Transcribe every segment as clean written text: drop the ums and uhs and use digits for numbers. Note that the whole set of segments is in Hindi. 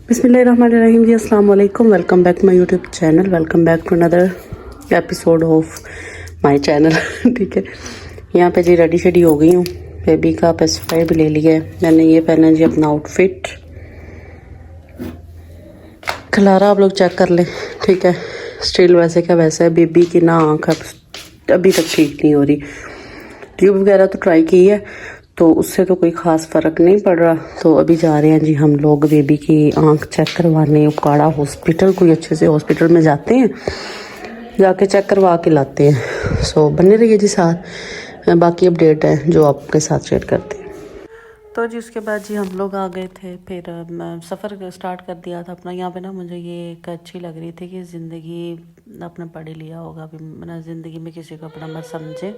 बिस्मिल्लाहिर्रहमानिर्रहीम जी, अस्सलाम वालेकुम। Welcome back my YouTube channel, welcome back to another episode of my channel. ठीक है, यहाँ पे जी रेडी शेडी हो गई हूँ। बेबी का पेसिफायर भी ले लिया है मैंने। ये पहना जी अपना आउटफिट। खलारा आप लोग चेक कर लें, ठीक है। स्टिल वैसे क्या वैसा है। बेबी की ना आँख अभी तक ठीक नहीं हो रही। ट्यूब वगैरह तो ट्राई की है, तो उससे तो कोई ख़ास फ़र्क नहीं पड़ रहा। तो अभी जा रहे हैं जी हम लोग बेबी की आंख चेक करवाने उकाड़ा हॉस्पिटल। कोई अच्छे से हॉस्पिटल में जाते हैं, जाके चेक करवा के लाते हैं। सो बने रहिए जी साथ, बाकी अपडेट है जो आपके साथ शेयर करते हैं। तो जी उसके बाद जी हम लोग आ गए थे। फिर सफ़र स्टार्ट कर दिया था अपना। यहाँ पे ना मुझे ये एक अच्छी लग रही थी कि ज़िंदगी आपने पढ़ ही लिया होगा अभी, ना ज़िंदगी में किसी को अपना मत समझे।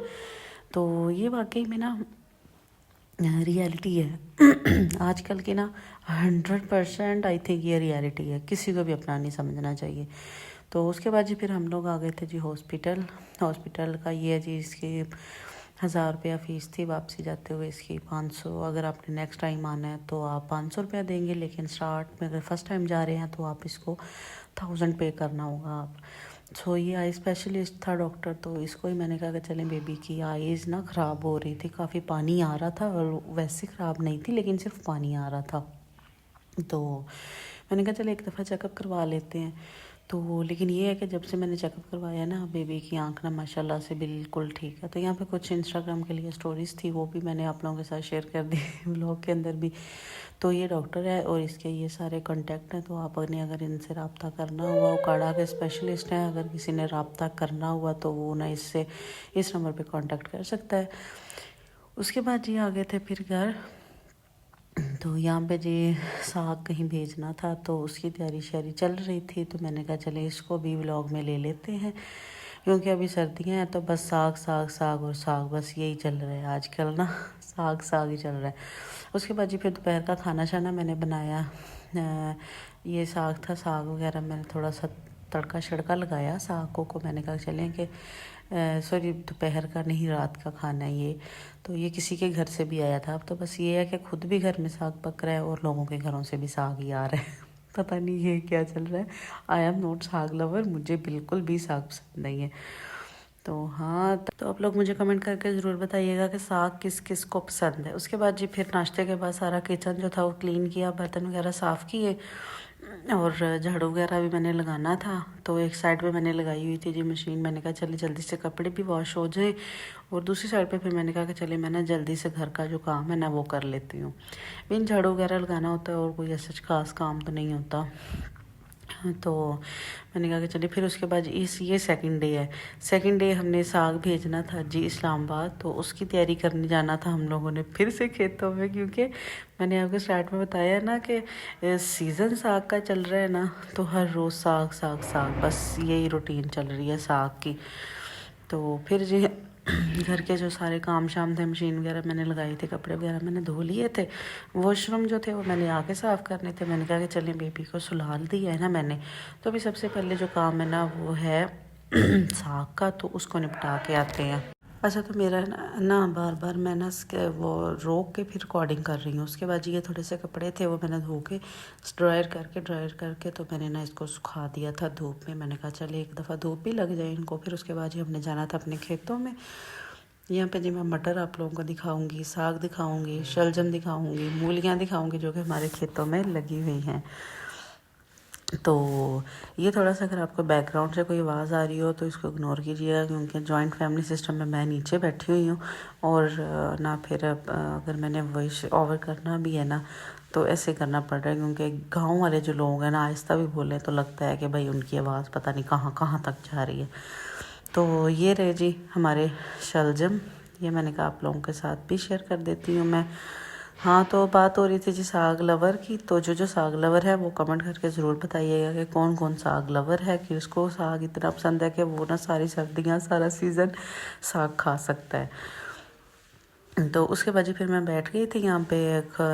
तो ये वाकई में ना रियलिटी है। आजकल की ना 100% आई थिंक ये रियलिटी है। किसी को भी अपना नहीं समझना चाहिए। तो उसके बाद जी फिर हम लोग आ गए थे जी हॉस्पिटल। हॉस्पिटल का ये है जी, इसकी 1000 रुपया फ़ीस थी। वापसी जाते हुए इसकी 500। अगर आपने नेक्स्ट टाइम आना है तो आप 500 रुपया देंगे, लेकिन स्टार्ट में अगर फर्स्ट टाइम जा रहे हैं तो आप इसको 1000 पे करना होगा आप। सो ये आई स्पेशलिस्ट था डॉक्टर, तो इसको ही मैंने कहा कि चलें। बेबी की आईज़ ना ख़राब हो रही थी, काफ़ी पानी आ रहा था, और वैसे ख़राब नहीं थी लेकिन सिर्फ पानी आ रहा था। तो मैंने कहा चले एक दफ़ा चेकअप करवा लेते हैं। तो लेकिन ये है कि जब से मैंने चेकअप करवाया ना, बेबी की आंख ना माशाल्लाह से बिल्कुल ठीक है। तो यहाँ पे कुछ इंस्टाग्राम के लिए स्टोरीज़ थी, वो भी मैंने आप लोगों के साथ शेयर कर दी व्लॉग के अंदर भी। तो ये डॉक्टर है और इसके ये सारे कॉन्टैक्ट हैं, तो आपने अगर इनसे रब्ता करना हुआ, उकाड़ा के स्पेशलिस्ट हैं, अगर किसी ने रब्ता करना हुआ तो वो ना इससे इस नंबर पे कांटेक्ट कर सकता है। उसके बाद जी आ गए थे फिर घर। तो यहाँ पे जी साग कहीं भेजना था, तो उसकी तैयारी शैयारी चल रही थी। तो मैंने कहा चले इसको भी व्लॉग में ले लेते हैं, क्योंकि अभी सर्दियाँ हैं तो बस साग साग साग और साग, बस यही चल रहा है आजकल ना। साग साग ही चल रहा है। उसके बाद जी फिर दोपहर का खाना शाना मैंने बनाया। ये साग था, साग वगैरह मैंने थोड़ा सा तड़का शड़का लगाया साग को मैंने कहा चलें कि सॉरी दोपहर का नहीं, रात का खाना है ये। तो ये किसी के घर से भी आया था। अब तो बस ये है कि खुद भी घर में साग पक रहा है और लोगों के घरों से भी साग ही आ रहा है। पता नहीं ये क्या चल रहा है। आई एम नॉट साग लवर, मुझे बिल्कुल भी साग पसंद नहीं है। तो हाँ, तो आप लोग मुझे कमेंट करके ज़रूर बताइएगा कि साग किस किस को पसंद है। उसके बाद जी फिर नाश्ते के बाद सारा किचन जो था वो क्लीन किया, बर्तन वगैरह साफ़ किए, और झाड़ू वगैरह भी मैंने लगाना था। तो एक साइड पे मैंने लगाई हुई थी जी मशीन। मैंने कहा चले जल्दी से कपड़े भी वॉश हो जाए, और दूसरी साइड पे फिर मैंने कहा कि चले मैं ना जल्दी से घर का जो काम है ना वो कर लेती हूँ। बिन झाड़ू वगैरह लगाना होता है और कोई ऐसा खास काम तो नहीं होता। तो मैंने कहा कि चलिए फिर उसके बाद ये सेकंड डे है। सेकंड डे हमने साग भेजना था जी इस्लामाबाद, तो उसकी तैयारी करने जाना था हम लोगों ने फिर से खेतों में, क्योंकि मैंने आपको स्टार्ट में बताया ना कि सीज़न साग का चल रहा है ना, तो हर रोज़ साग साग साग, बस यही रूटीन चल रही है साग की। तो फिर जी घर के जो सारे काम शाम थे, मशीन वगैरह मैंने लगाई थी, कपड़े वगैरह मैंने धो लिए थे, वॉशरूम जो थे वो मैंने आके साफ़ करने थे। मैंने कहा कि चलें बेबी को सुला दिया है ना मैंने, तो अभी सबसे पहले जो काम है ना वो है साग का, तो उसको निपटा के आते हैं। अच्छा, तो मेरा ना बार बार मैं ना वो रोक के फिर रिकॉर्डिंग कर रही हूँ। उसके बाद ये थोड़े से कपड़े थे वो मैंने धो के ड्रायर करके तो मैंने ना इसको सुखा दिया था धूप में। मैंने कहा चले एक दफ़ा धूप भी लग जाए इनको। फिर उसके बाद ही हमने जाना था अपने खेतों में। यहाँ पे जी मैं मटर आप लोगों को दिखाऊंगी, साग दिखाऊंगी, शलजम दिखाऊंगी, मूलियाँ दिखाऊंगी जो कि हमारे खेतों में लगी हुई हैं। तो ये थोड़ा सा अगर आपको बैकग्राउंड से कोई आवाज़ आ रही हो तो इसको इग्नोर कीजिएगा, क्योंकि जॉइंट फैमिली सिस्टम में मैं नीचे बैठी हुई हूँ, और ना फिर अगर मैंने वॉइस ओवर करना भी है ना तो ऐसे करना पड़ रहा है, क्योंकि गांव वाले जो लोग हैं ना आहिस्ता भी बोले तो लगता है कि भाई उनकी आवाज़ पता नहीं कहाँ कहाँ तक जा रही है। तो ये रहे जी हमारे शलजम, ये मैंने कहा आप लोगों के साथ भी शेयर कर देती हूँ मैं। हाँ, तो बात हो रही थी जी साग लवर की। तो जो साग लवर है वो कमेंट करके ज़रूर बताइएगा कि कौन कौन साग लवर है, कि उसको साग इतना पसंद है कि वो ना सारी सर्दियाँ सारा सीज़न साग खा सकता है। तो उसके बाद जी फिर मैं बैठ गई थी यहाँ पे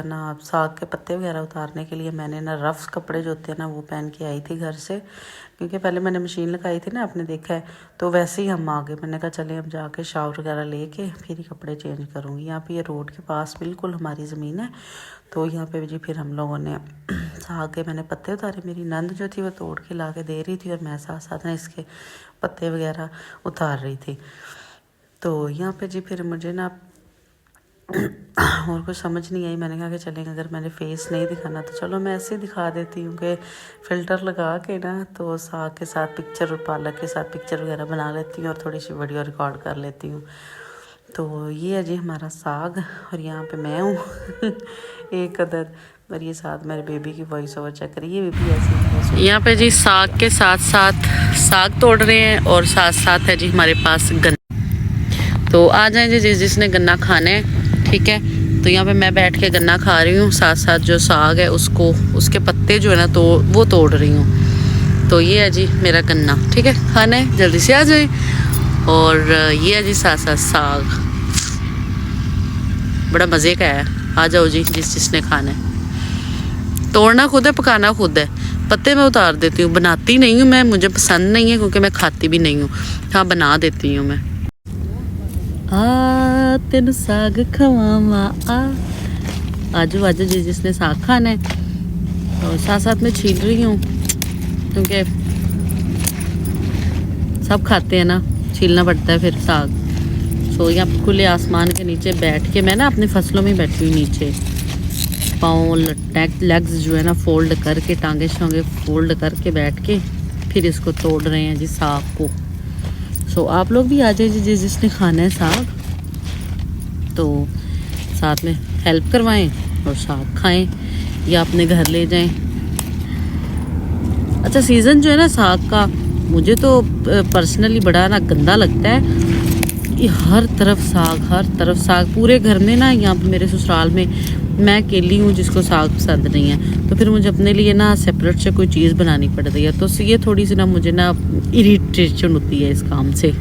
ना साग के पत्ते वगैरह उतारने के लिए। मैंने ना रफ़ कपड़े जो होते हैं ना वो पहन के आई थी घर से, क्योंकि पहले मैंने मशीन लगाई थी ना, आपने देखा है। तो वैसे ही हम आ गए। मैंने कहा चले अब जाके शावर वगैरह लेके फिर ही कपड़े चेंज करूँगी। यहाँ पे ये रोड के पास बिल्कुल हमारी ज़मीन है। तो यहाँ पे जी फिर हम लोगों ने साग के मैंने पत्ते उतारे। मेरी नंद जो थी वो तोड़ के ला के दे रही थी और मैं साथ साथ में इसके पत्ते वगैरह उतार रही थी। तो यहाँ पे जी फिर मुझे ना और कुछ समझ नहीं आई। मैंने कहा कि चलेंगे, अगर मैंने फेस नहीं दिखाना तो चलो मैं ऐसे ही दिखा देती हूँ कि फ़िल्टर लगा के ना तो साग के साथ पिक्चर और पालक के साथ पिक्चर वगैरह बना लेती हूँ और थोड़ी सी वीडियो रिकॉर्ड कर लेती हूँ। तो ये है जी हमारा साग और यहाँ पे मैं हूँ एक अदर, और ये साथ मेरे बेबी की वॉइस ओवर चेक करिए। ये बेबी ऐसी है। यहाँ पे जी साग के साथ साथ साग तोड़ रहे हैं और साथ साथ है जी हमारे पास गन्ना। तो आ जाए जी जिसने गन्ना खाना है, ठीक है। तो यहाँ पे मैं बैठ के गन्ना खा रही हूँ, साथ साथ जो साग है उसको उसके पत्ते जो है ना तो वो तोड़ रही हूँ। तो ये है जी मेरा गन्ना, ठीक है। खाना है जल्दी से आ जाए। और ये है जी साथ साथ साग, बड़ा मज़े का है। आ जाओ जी जिसने खाना है। तोड़ना खुद है, पकाना खुद है। पत्ते मैं उतार देती हूँ, बनाती नहीं हूँ मैं, मुझे पसंद नहीं है क्योंकि मैं खाती भी नहीं हूँ। हाँ बना देती हूँ मैं। आ तेन साग खवावा आजू आजू जिसने साग खाना है। और साथ साथ में छील रही हूँ क्योंकि सब खाते हैं ना, छीलना पड़ता है फिर साग। सो यहाँ खुले आसमान के नीचे बैठ के मैं ना अपनी फसलों में बैठी हुई नीचे, पाँव लेग्स जो है ना फोल्ड करके, टांगे शांगे फोल्ड करके बैठ के फिर इसको तोड़ रहे हैं जी साग को। सो आप लोग भी आ जाइए जिसने खाना है साग, तो साथ में हेल्प करवाएं और साग खाएं या अपने घर ले जाएं। अच्छा सीज़न जो है ना साग का, मुझे तो पर्सनली बड़ा ना गंदा लगता है। ये हर तरफ साग पूरे घर में ना। यहाँ पे मेरे ससुराल में मैं अकेली हूँ जिसको साग पसंद नहीं है, तो फिर मुझे अपने लिए ना सेपरेट से कोई चीज़ बनानी पड़ रही है। तो ये थोड़ी सी ना मुझे ना इरिटेशन होती है इस काम से।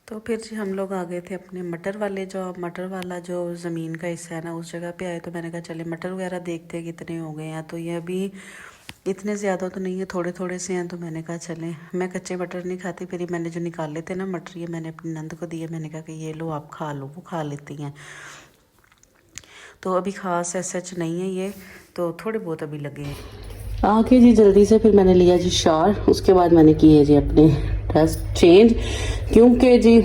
तो फिर जी हम लोग आ गए थे अपने मटर वाला जो ज़मीन का हिस्सा है ना उस जगह पे आए। तो मैंने कहा चले मटर वगैरह देखते हैं कितने हो गए हैं। तो ये अभी इतने ज़्यादा तो नहीं है, थोड़े थोड़े से हैं। तो मैंने कहा चलें, मैं कच्चे मटर नहीं खाती। फिर मैंने जो निकाले थे ना मटर, ये मैंने अपनी नंद को दिए। मैंने कहा कि ये लो आप खा लो, वो खा लेती हैं। तो अभी ख़ास सच नहीं है ये, तो थोड़े बहुत अभी लगे हैं। आके जी जल्दी से फिर मैंने लिया जी शावर, उसके बाद मैंने किए जी अपने ड्रेस चेंज, क्योंकि जी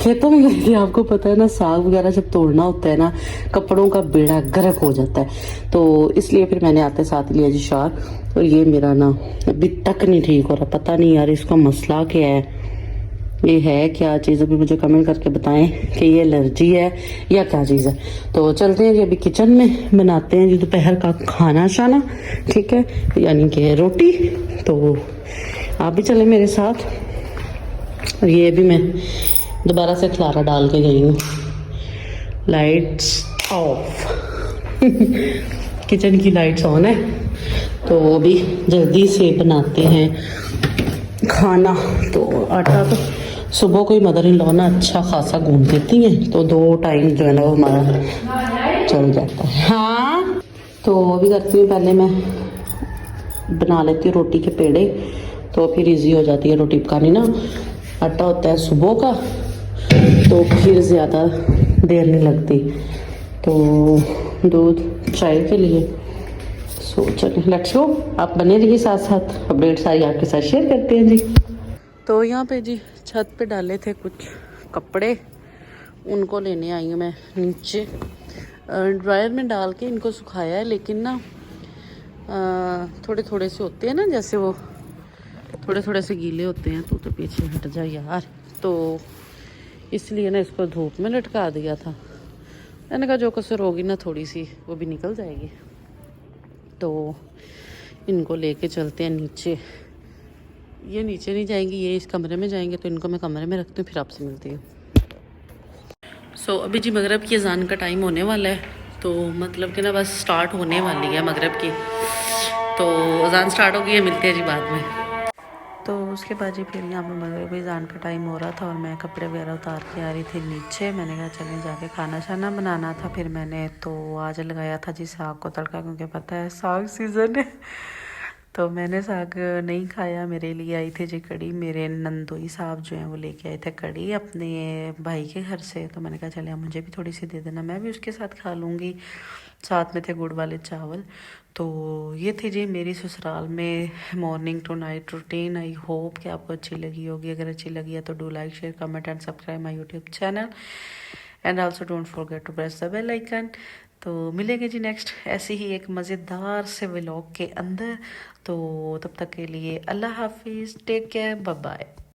खेतों में गई थी। आपको पता है ना साग वगैरह जब तोड़ना होता है ना, कपड़ों का बेड़ा गर्क हो जाता है। तो इसलिए फिर मैंने आते साथ लिया जी शावर। और ये मेरा ना अभी तक नहीं ठीक हो रहा, पता नहीं यार इसका मसला क्या है, ये है क्या चीज़। अभी मुझे कमेंट करके बताएं कि ये एलर्जी है या क्या चीज़ है। तो चलते हैं जी अभी किचन में, बनाते हैं जी दोपहर का खाना शाना, ठीक है, यानी कि रोटी। तो आप भी चलें मेरे साथ। और ये भी मैं दोबारा से खलारा डाल के गई हूँ। लाइट्स ऑफ किचन की लाइट्स ऑन है। तो अभी जल्दी से बनाते हैं खाना। तो आटा तो सुबह को ही मदर इन लॉ ना अच्छा खासा गूंद देती हैं, तो 2 टाइम जो है ना वो हमारा चल जाता है। हाँ तो अभी करती हूँ, पहले मैं बना लेती हूँ रोटी के पेड़े, तो फिर इजी हो जाती है रोटी पकानी ना। आटा होता है सुबह का, तो फिर ज़्यादा देर नहीं लगती। तो दूध चाय के लिए। सो चलिए लेट्स गो, आप बने रहिए साथ साथ, अपडेट सारी आपके साथ शेयर करते हैं जी। तो यहाँ पे जी छत पे डाले थे कुछ कपड़े, उनको लेने आई हूँ मैं नीचे। ड्रायर में डाल के इनको सुखाया है, लेकिन ना थोड़े थोड़े से होते हैं ना, जैसे वो थोड़े थोड़े से गीले होते हैं। तो पीछे हट जा यार। तो इसलिए ना इसको धूप में लटका दिया था। मैंने कहा जो कसर होगी ना थोड़ी सी वो भी निकल जाएगी। तो इनको लेके चलते हैं नीचे। ये नीचे नहीं जाएंगी, ये इस कमरे में जाएंगे। तो इनको मैं कमरे में रखती हूँ, फिर आपसे मिलती हूँ। सो अभी जी मगरिब की अजान का टाइम होने वाला है। तो मतलब कि ना बस स्टार्ट होने वाली है मगरिब की। तो अजान स्टार्ट हो गई है, मिलते हैं जी बाद में। तो उसके बाद जी फिर यहाँ पे मगरिब अजान का टाइम हो रहा था और मैं कपड़े वगैरह उतार के आ रही थी नीचे। मैंने कहा चलें जाके खाना शाना बनाना था। फिर मैंने तो आज लगाया था जी साग को तड़का, क्योंकि पता है साग सीज़न है। तो मैंने साग नहीं खाया, मेरे लिए आई थी जी कड़ी। मेरे नंदोई साहब जो हैं वो लेके आए थे कड़ी अपने भाई के घर से। तो मैंने कहा चले मुझे भी थोड़ी सी दे देना, मैं भी उसके साथ खा लूँगी। साथ में थे गुड़ वाले चावल। तो ये थी जी मेरी ससुराल में morning to night routine. I hope कि आपको अच्छी लगी होगी। अगर अच्छी लगी है तो do like share comment and subscribe my YouTube channel and also don't forget to press the bell icon. तो मिलेंगे जी नेक्स्ट ऐसी ही एक मज़ेदार से व्लॉग के अंदर। तो तब तक के लिए अल्लाह हाफिज़, टेक केयर, बाय बाय।